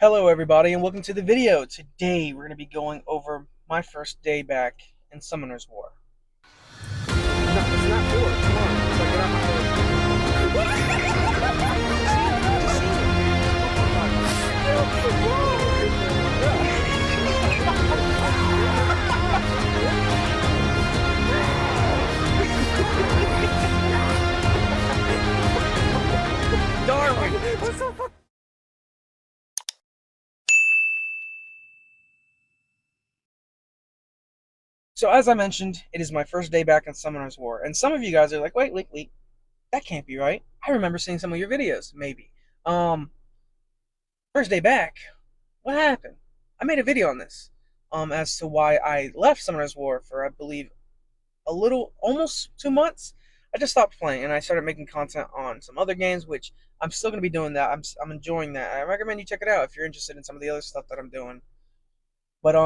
Hello everybody and welcome to the video. Today we're going to be going over my first day back in Summoner's War. No, it's not four. Come on. It's like, get out my Darwin! What's so fucking... So as I mentioned, it is my first day back in Summoner's War. And some of you guys are like, wait, that can't be right. I remember seeing some of your videos, maybe. Um, First day back, what happened? I made a video on this. As to why I left Summoner's War for, I believe, almost 2 months. I just stopped playing and I started making content on some other games, which I'm still going to be doing that. I'm enjoying that. I recommend you check it out if you're interested in some of the other stuff that I'm doing. But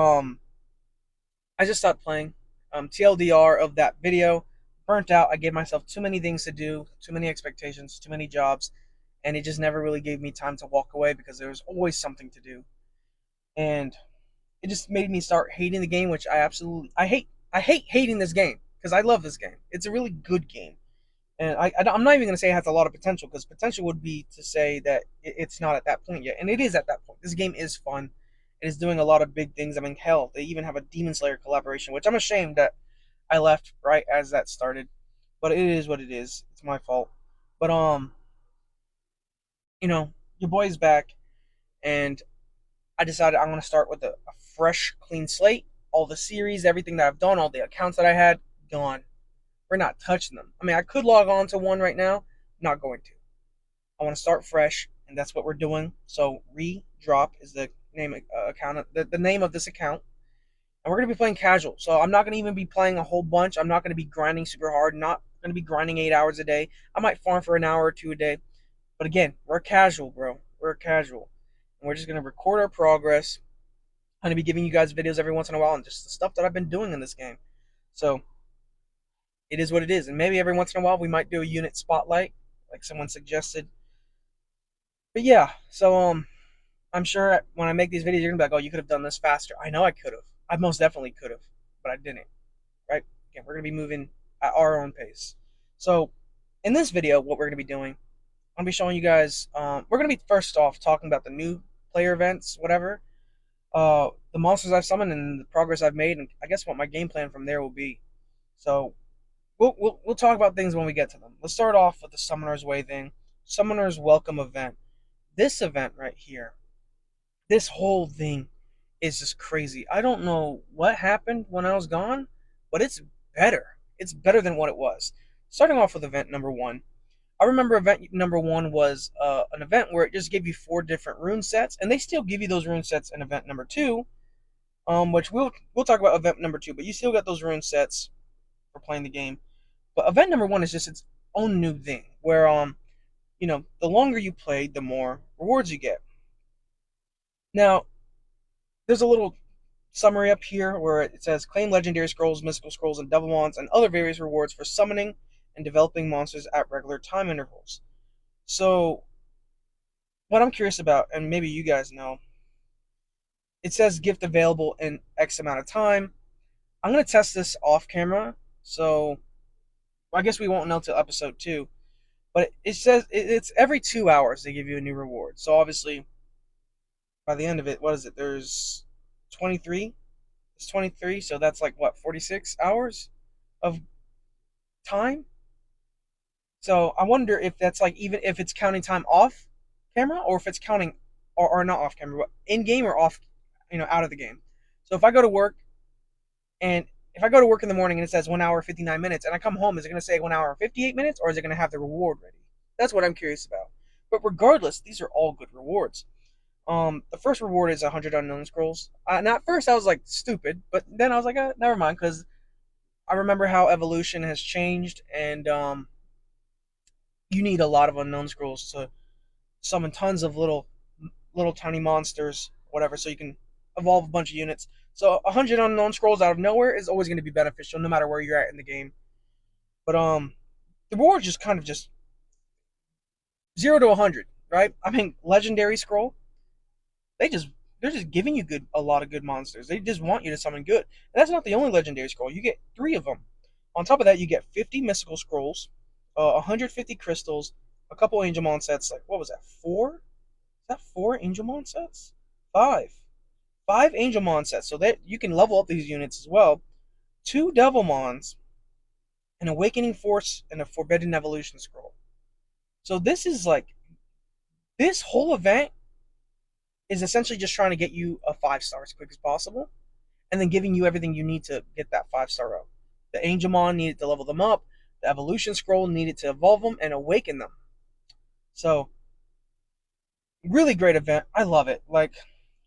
I just stopped playing. TLDR of that video, burnt out. I gave myself too many things to do, too many expectations, too many jobs, and it just never really gave me time to walk away because there was always something to do. And it just made me start hating the game, which I hate. I hate hating this game because I love this game. It's a really good game. And I'm not even going to say it has a lot of potential because potential would be to say that it's not at that point yet. And it is at that point. This game is fun. It is doing a lot of big things. I mean, hell, they even have a Demon Slayer collaboration, which I'm ashamed that I left right as that started. But it is what it is. It's my fault. But, your boy's back. And I decided I'm going to start with a fresh, clean slate. All the series, everything that I've done, all the accounts that I had, gone. We're not touching them. I mean, I could log on to one right now. Not going to. I want to start fresh, and that's what we're doing. So redrop is the name account, the name of this account, and we're gonna be playing casual. So I'm not gonna even be playing a whole bunch. I'm not gonna be grinding super hard. Not gonna be grinding 8 hours a day. I might farm for an hour or two a day, but again, we're casual, bro. We're casual, and we're just gonna record our progress. I'm gonna be giving you guys videos every once in a while and just the stuff that I've been doing in this game. So it is what it is. And maybe every once in a while we might do a unit spotlight, like someone suggested. But yeah, so I'm sure when I make these videos, you're gonna be like, "Oh, you could have done this faster." I know I could have. I most definitely could have, but I didn't. Right? Again, we're gonna be moving at our own pace. So in this video, what we're gonna be doing, I'm gonna be showing you guys. We're gonna be first off talking about the new player events, whatever, the monsters I've summoned and the progress I've made, and I guess what my game plan from there will be. So we'll talk about things when we get to them. Let's start off with the Summoner's Way thing. Summoner's Welcome event. This event right here, this whole thing is just crazy. I don't know what happened when I was gone, but it's better. It's better than what it was. Starting off with event number one. I remember event number one was an event where it just gave you 4 different rune sets, and they still give you those rune sets in event number two, which we'll talk about event number two. But you still got those rune sets for playing the game. But event number one is just its own new thing, where the longer you play, the more rewards you get. Now, there's a little summary up here where it says claim legendary scrolls, mystical scrolls, and devil wands, and other various rewards for summoning and developing monsters at regular time intervals. So, what I'm curious about, and maybe you guys know, it says gift available in X amount of time. I'm going to test this off camera, so I guess we won't know till episode 2. But it says it's every 2 hours they give you a new reward. So obviously, by the end of it, what is it? There's 23. It's 23, so that's like what, 46 hours of time. So I wonder if that's like even if it's counting time off camera or if it's counting or not off camera, but in game or off, out of the game. So if I go to work and if I go to work in the morning and it says 1 hour 59 minutes and I come home, is it going to say 1 hour 58 minutes or is it going to have the reward ready? That's what I'm curious about. But regardless, these are all good rewards. The first reward is 100 unknown scrolls. And at first I was like stupid, but then I was like, never mind, because I remember how evolution has changed, and you need a lot of unknown scrolls to summon tons of little tiny monsters, whatever, so you can evolve a bunch of units. So 100 unknown scrolls out of nowhere is always going to be beneficial, no matter where you're at in the game. But the rewards just kind of just 0 to 100, right? I mean, legendary scroll. They just they're just giving you a lot of good monsters. They just want you to summon good. And that's not the only legendary scroll. You get 3 of them. On top of that, you get 50 mystical scrolls, 150 crystals, a couple Angelmon sets. Like what was that? 4? Is that 4 Angelmon sets? 5. 5 Angelmon sets. So that you can level up these units as well. 2 Devilmons, an Awakening Force, and a Forbidden Evolution scroll. So this whole event is essentially just trying to get you a 5 star as quick as possible, and then giving you everything you need to get that 5 star up. The Angelmon needed to level them up. The Evolution Scroll needed to evolve them and awaken them. So, really great event. I love it. Like,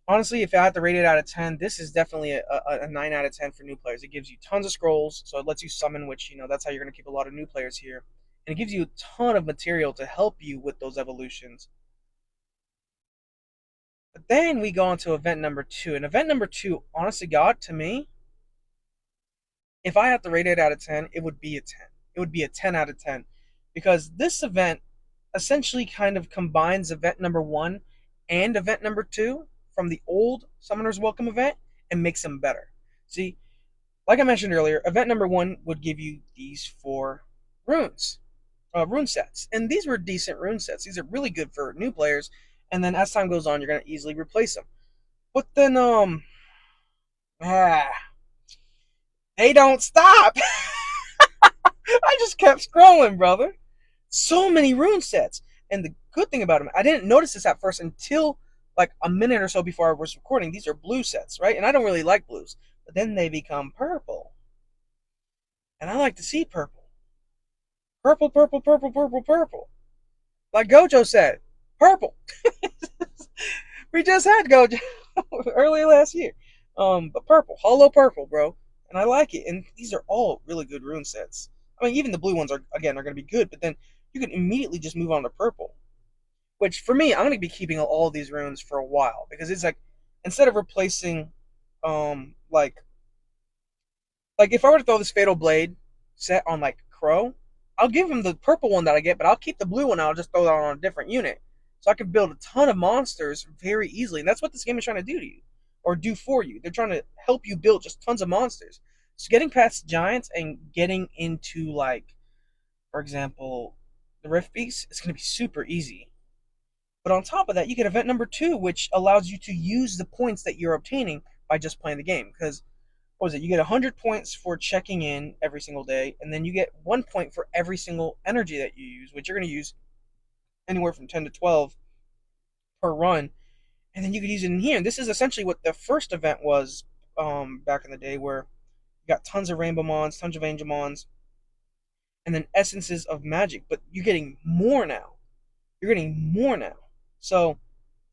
honestly, if I had to rate it out of 10, this is definitely a 9 out of 10 for new players. It gives you tons of scrolls, so it lets you summon, which, that's how you're going to keep a lot of new players here. And it gives you a ton of material to help you with those evolutions. But then we go on to event number 2. And event number 2, honestly, God, to me, if I had to rate it out of 10, it would be a 10. It would be a 10 out of 10. Because this event essentially kind of combines event number 1 and event number 2 from the old Summoner's Welcome event and makes them better. See, like I mentioned earlier, event number 1 would give you these 4 runes, rune sets. And these were decent rune sets. These are really good for new players. And then as time goes on, you're going to easily replace them. But then, ah, they don't stop. I just kept scrolling, brother. So many rune sets. And the good thing about them, I didn't notice this at first until like a minute or so before I was recording. These are blue sets, right? And I don't really like blues. But then they become purple. And I like to see purple. Purple, purple, purple, purple, purple. Like Gojo said, purple. We just had Gojo earlier last year. But purple, hollow purple, bro. And I like it. And these are all really good rune sets. I mean, even the blue ones are going to be good, but then you can immediately just move on to purple. Which for me, I'm going to be keeping all of these runes for a while because it's like instead of replacing, like if I were to throw this Fatal Blade set on like Crow, I'll give him the purple one that I get, but I'll keep the blue one. I'll just throw that on a different unit, so I can build a ton of monsters very easily. And that's what this game is trying to do to you, or do for you. They're trying to help you build just tons of monsters. So getting past giants and getting into like, for example, the Rift Beast is going to be super easy. But on top of that, you get event number 2, which allows you to use the points that you're obtaining by just playing the game. Because what was it? You get 100 points for checking in every single day, and then you get 1 point for every single energy that you use, which you're going to use anywhere from 10 to 12 per run. And then you could use it in here. And this is essentially what the first event was back in the day, where you got tons of Rainbow Mons, tons of Angel Mons, and then essences of magic. But you're getting more now. You're getting more now. So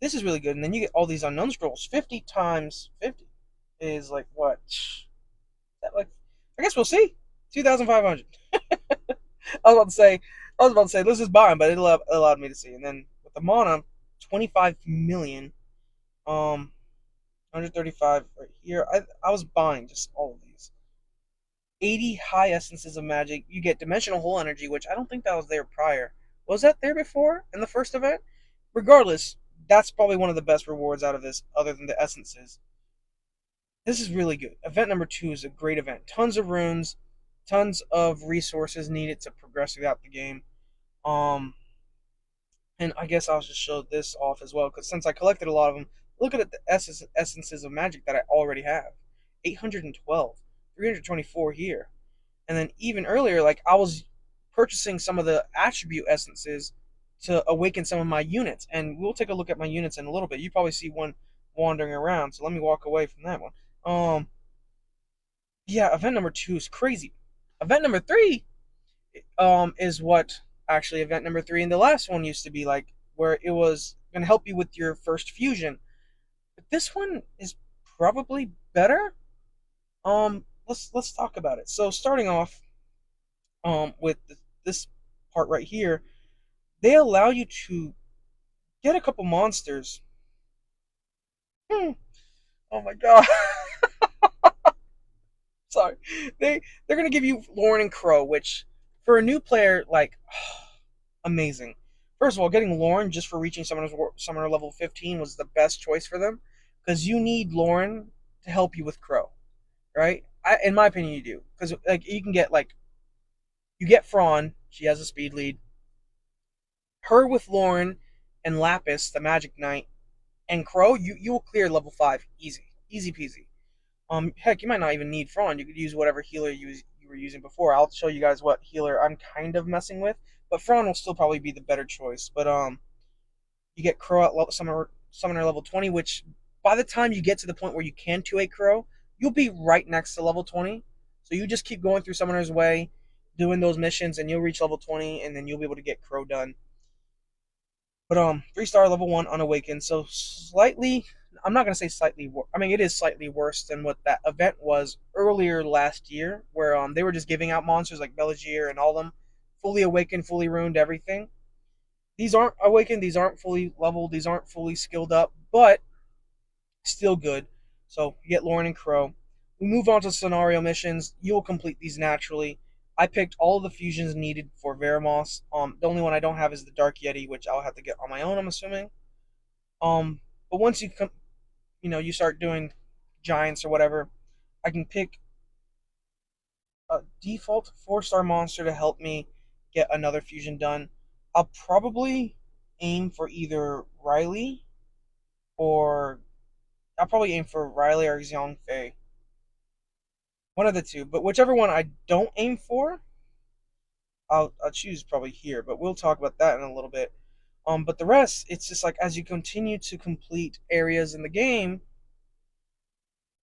this is really good. And then you get all these unknown scrolls. 50 times 50 is like what? That like I guess we'll see. 2,500. I was about to say let's just buy them, but it allowed me to see. And then with the mana, 25 million, 135 right here. I was buying just all of these. 80 high essences of magic. You get dimensional hole energy, which I don't think that was there prior. Was that there before in the first event? Regardless, that's probably one of the best rewards out of this, other than the essences. This is really good. Event number 2 is a great event. Tons of runes, tons of resources needed to progress throughout the game. And I guess I'll just show this off as well, because since I collected a lot of them, look at the essences of magic that I already have. 812, 324 here. And then even earlier, like I was purchasing some of the attribute essences to awaken some of my units. And we'll take a look at my units in a little bit. You probably see one wandering around, so let me walk away from that one. Yeah, event number 2 is crazy. Event number 3 is what actually event number 3 and the last one used to be like, where it was going to help you with your first fusion. But this one is probably better. Let's talk about it. So starting off with this part right here, they allow you to get a couple monsters. Oh my god. Sorry. They're gonna give you Lauren and Crow, which for a new player, like amazing. First of all, getting Lauren just for reaching summoner level 15 was the best choice for them because you need Lauren to help you with Crow, right? In my opinion, you do because like you can get like you get Frawn, she has a speed lead. Her with Lauren and Lapis, the Magic Knight, and Crow, you will clear level 5 easy, easy peasy. Heck, you might not even need Frawn. You could use whatever healer you were using before. I'll show you guys what healer I'm kind of messing with, but Frawn will still probably be the better choice. But you get Crow at summoner level 20, which by the time you get to the point where you can 2-8 Crow, you'll be right next to level 20. So you just keep going through Summoner's Way, doing those missions, and you'll reach level 20, and then you'll be able to get Crow done. But 3-star level 1 unawakened, so slightly. I'm not gonna say slightly. I mean, it is slightly worse than what that event was earlier last year, where they were just giving out monsters like Beligear and all them, fully awakened, fully ruined, everything. These aren't awakened. These aren't fully leveled. These aren't fully skilled up, but still good. So you get Lauren and Crow. We move on to scenario missions. You'll complete these naturally. I picked all of the fusions needed for Veramos. The only one I don't have is the Dark Yeti, which I'll have to get on my own, I'm assuming. Um, but once you start doing giants or whatever, I can pick a default 4-star monster to help me get another fusion done. I'll probably aim for either Riley or I'll probably aim for Riley or Xiong Fei. One of the two, but whichever one I don't aim for, I'll choose probably here. But we'll talk about that in a little bit. But the rest, it's just like as you continue to complete areas in the game,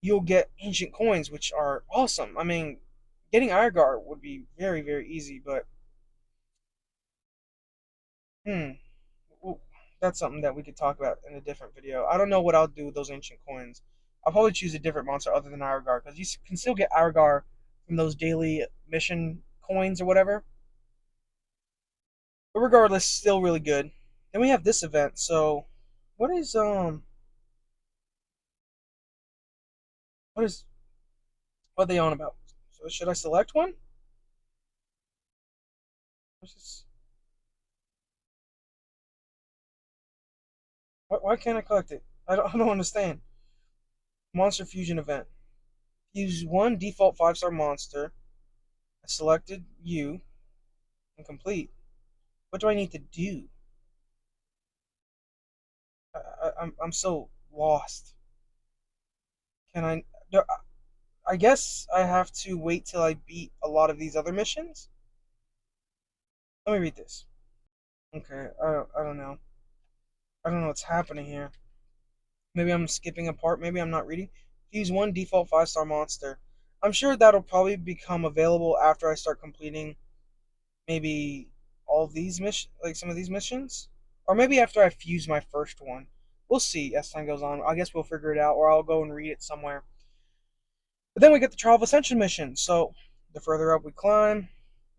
you'll get ancient coins, which are awesome. I mean, getting Irogar would be very, very easy, but hmm, well, that's something that we could talk about in a different video. I don't know what I'll do with those ancient coins. I'll probably choose a different monster other than Irogar because you can still get Irogar from those daily mission coins or whatever. But regardless, still really good. Then we have this event. So, what is what is what are they on about? So should I select one? Why can't I collect it? I don't understand. Monster fusion event. Use one default 5-star monster. I selected you and complete. What do I need to do? I'm so lost. Can I? I guess I have to wait till I beat a lot of these other missions. Let me read this. Okay, I don't know. I don't know what's happening here. Maybe I'm skipping a part. Maybe I'm not reading. Use one default 5-star monster. I'm sure that'll probably become available after I start completing maybe all of these missions, like some of these missions, or maybe after I fuse my first one. We'll see as time goes on. I guess we'll figure it out, or I'll go and read it somewhere. But then we get the Trial of Ascension mission. So the further up we climb,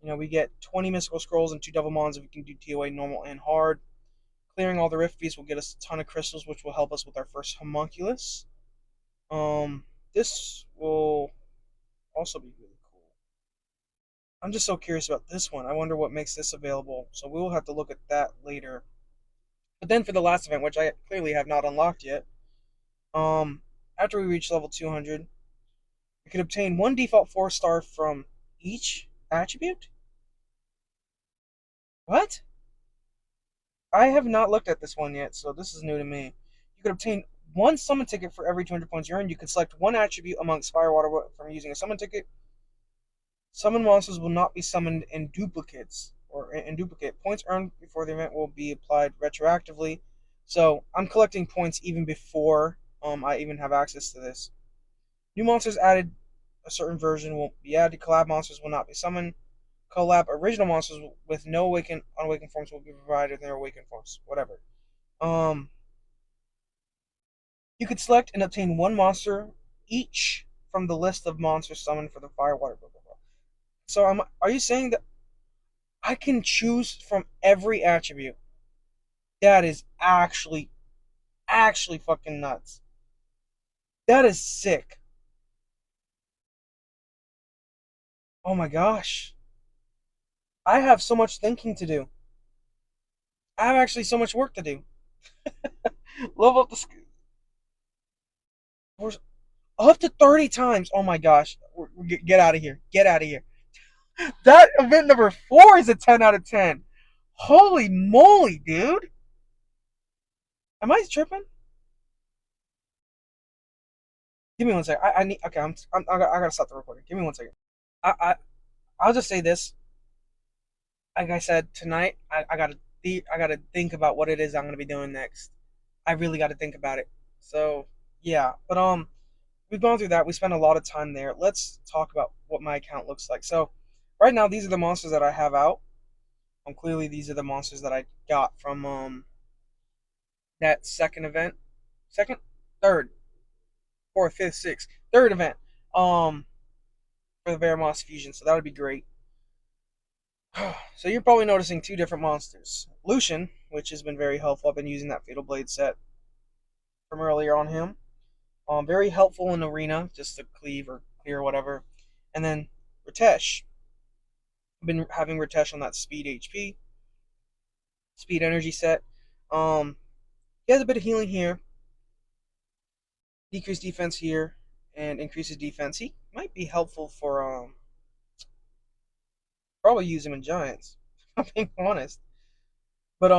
we get 20 mystical scrolls and 2 devil mons if we can do TOA normal and hard. Clearing all the rift beasts will get us a ton of crystals, which will help us with our first homunculus. This will also be really cool. I'm just so curious about this one. I wonder what makes this available. So we will have to look at that later. But then for the last event, which I clearly have not unlocked yet, after we reach level 200, we can obtain one default 4-star from each attribute. What? I have not looked at this one yet, so this is new to me. You can obtain one summon ticket for every 200 points you earn. You can select one attribute amongst Firewater from using a summon ticket. Summon monsters will not be summoned in duplicates or in duplicate. Points earned before the event will be applied retroactively. So I'm collecting points even before I even have access to this. New monsters added. A certain version won't be added. Collab monsters will not be summoned. Collab original monsters with no unawakened forms will be provided in their awakened forms. Whatever. Um, you could select and obtain one monster each from the list of monsters summoned for the Firewater. Blah, blah, blah. So, are you saying that I can choose from every attribute? That is actually fucking nuts. That is sick. Oh my gosh. I have so much thinking to do. I have actually so much work to do. Level up the up to 30 times. Oh my gosh. Get out of here. Get out of here. That event number 4 is a 10 out of 10. Holy moly, dude. Am I tripping? Give me one second. I need. Okay, I gotta stop the recording. Give me one second. I I'll just say this. Like I said tonight, I gotta think about what it is I'm gonna be doing next. I really got to think about it. So yeah, but we've gone through that. We spent a lot of time there. Let's talk about what my account looks like. So right now, these are the monsters that I have out. Clearly these are the monsters that I got from that second event, second, third, fourth, fifth, sixth, third event. Um, for the Veramoss fusion. So that would be great. So you're probably noticing two different monsters. Lucian, which has been very helpful. I've been using that Fatal Blade set from earlier on him. Very helpful in arena, just to cleave or clear or whatever. And then Ritesh. I've been having Ritesh on that speed HP, speed energy set. Um, he has a bit of healing here, decreased defense here, and increases defense. He might be helpful for probably use him in giants. I'm being honest, but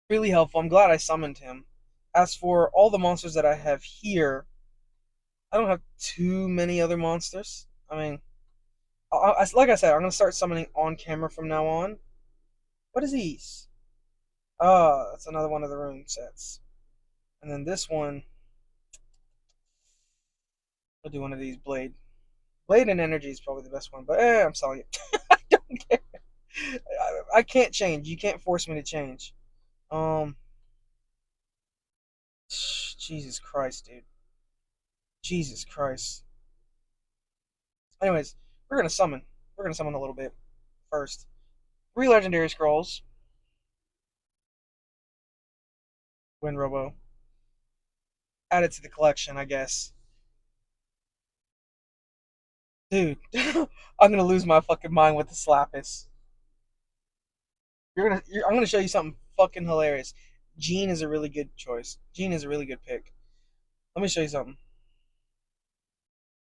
really helpful. I'm glad I summoned him. As for all the monsters that I have here, I don't have too many other monsters. I mean, like I said, I'm gonna start summoning on camera from now on. What is these? Ah, that's another one of the rune sets. And then this one, I'll do one of these blade. Blade and energy is probably the best one, but I'm selling it. I don't care. I can't change. You can't force me to change. Um, Jesus Christ, dude. Jesus Christ. Anyways, we're gonna summon. We're gonna summon a little bit first. 3 legendary scrolls. Win Robo. Add it to the collection, I guess. Dude, I'm gonna lose my fucking mind with the Slappus. I'm gonna show you something fucking hilarious. Gene is a really good choice. Gene is a really good pick. Let me show you something.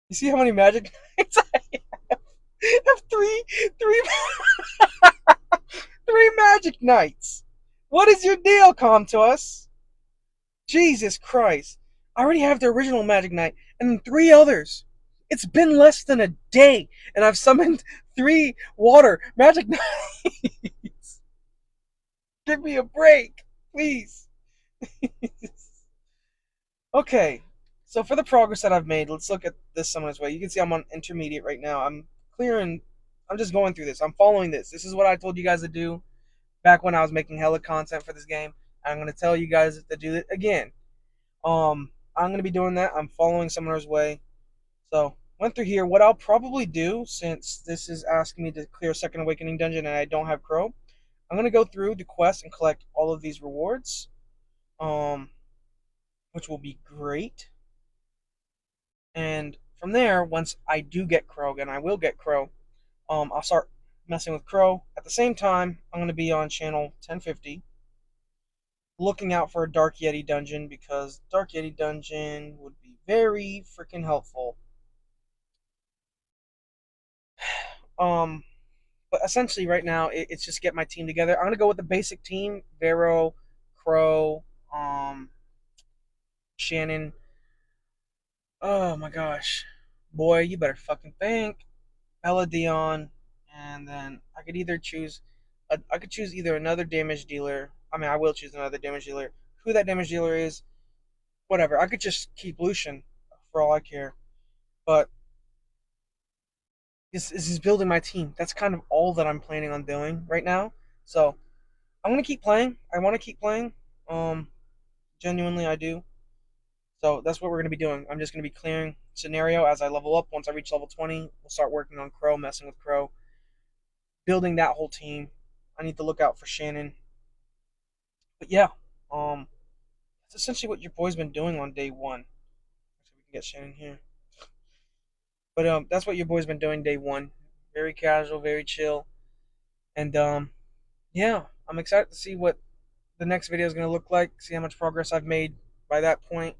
You see how many magic knights I have? I have three, three magic knights. What is your deal, come to us? Jesus Christ! I already have the original magic knight and then 3 others. It's been less than a day, and I've summoned 3 water magic knights. Give me a break, please. Okay, so for the progress that I've made, let's look at this summoner's way. You can see I'm on intermediate right now. I'm clearing. I'm just going through this. I'm following this. This is what I told you guys to do back when I was making hella content for this game. I'm gonna tell you guys to do it again. I'm gonna be doing that. I'm following Summoner's Way. So went through here. What I'll probably do, since this is asking me to clear a Second Awakening dungeon and I don't have Crow, I'm gonna go through the quest and collect all of these rewards. Um, which will be great. And from there, once I do get Crow, and I will get Crow, I'll start messing with Crow. At the same time, I'm gonna be on channel 1050 looking out for a Dark Yeti dungeon because Dark Yeti dungeon would be very freaking helpful. Um, but essentially, right now, it's just get my team together. I'm gonna go with the basic team: Vero, Crow, Shannon. Oh my gosh, boy, you better fucking think. Ella Dion, and then I could either choose. I could choose either another damage dealer. I mean, I will choose another damage dealer. Who that damage dealer is, whatever. I could just keep Lucian for all I care. But this is building my team. That's kind of all that I'm planning on doing right now. So I'm gonna keep playing. I want to keep playing. Um, Genuinely, I do. So that's what we're gonna be doing. I'm just gonna be clearing scenario as I level up. Once I reach level 20, we'll start working on Crow, messing with Crow, building that whole team. I need to look out for Shannon. But yeah, um, that's essentially what your boy's been doing on day one. So we can get Shannon here. But that's what your boy's been doing day one. Very casual, very chill, and yeah. I'm excited to see what the next video is going to look like, see how much progress I've made by that point.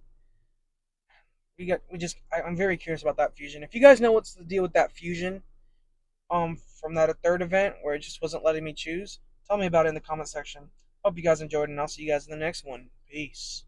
I'm very curious about that fusion. If you guys know what's the deal with that fusion, from that third event where it just wasn't letting me choose, tell me about it in the comment section. Hope you guys enjoyed, and I'll see you guys in the next one. Peace.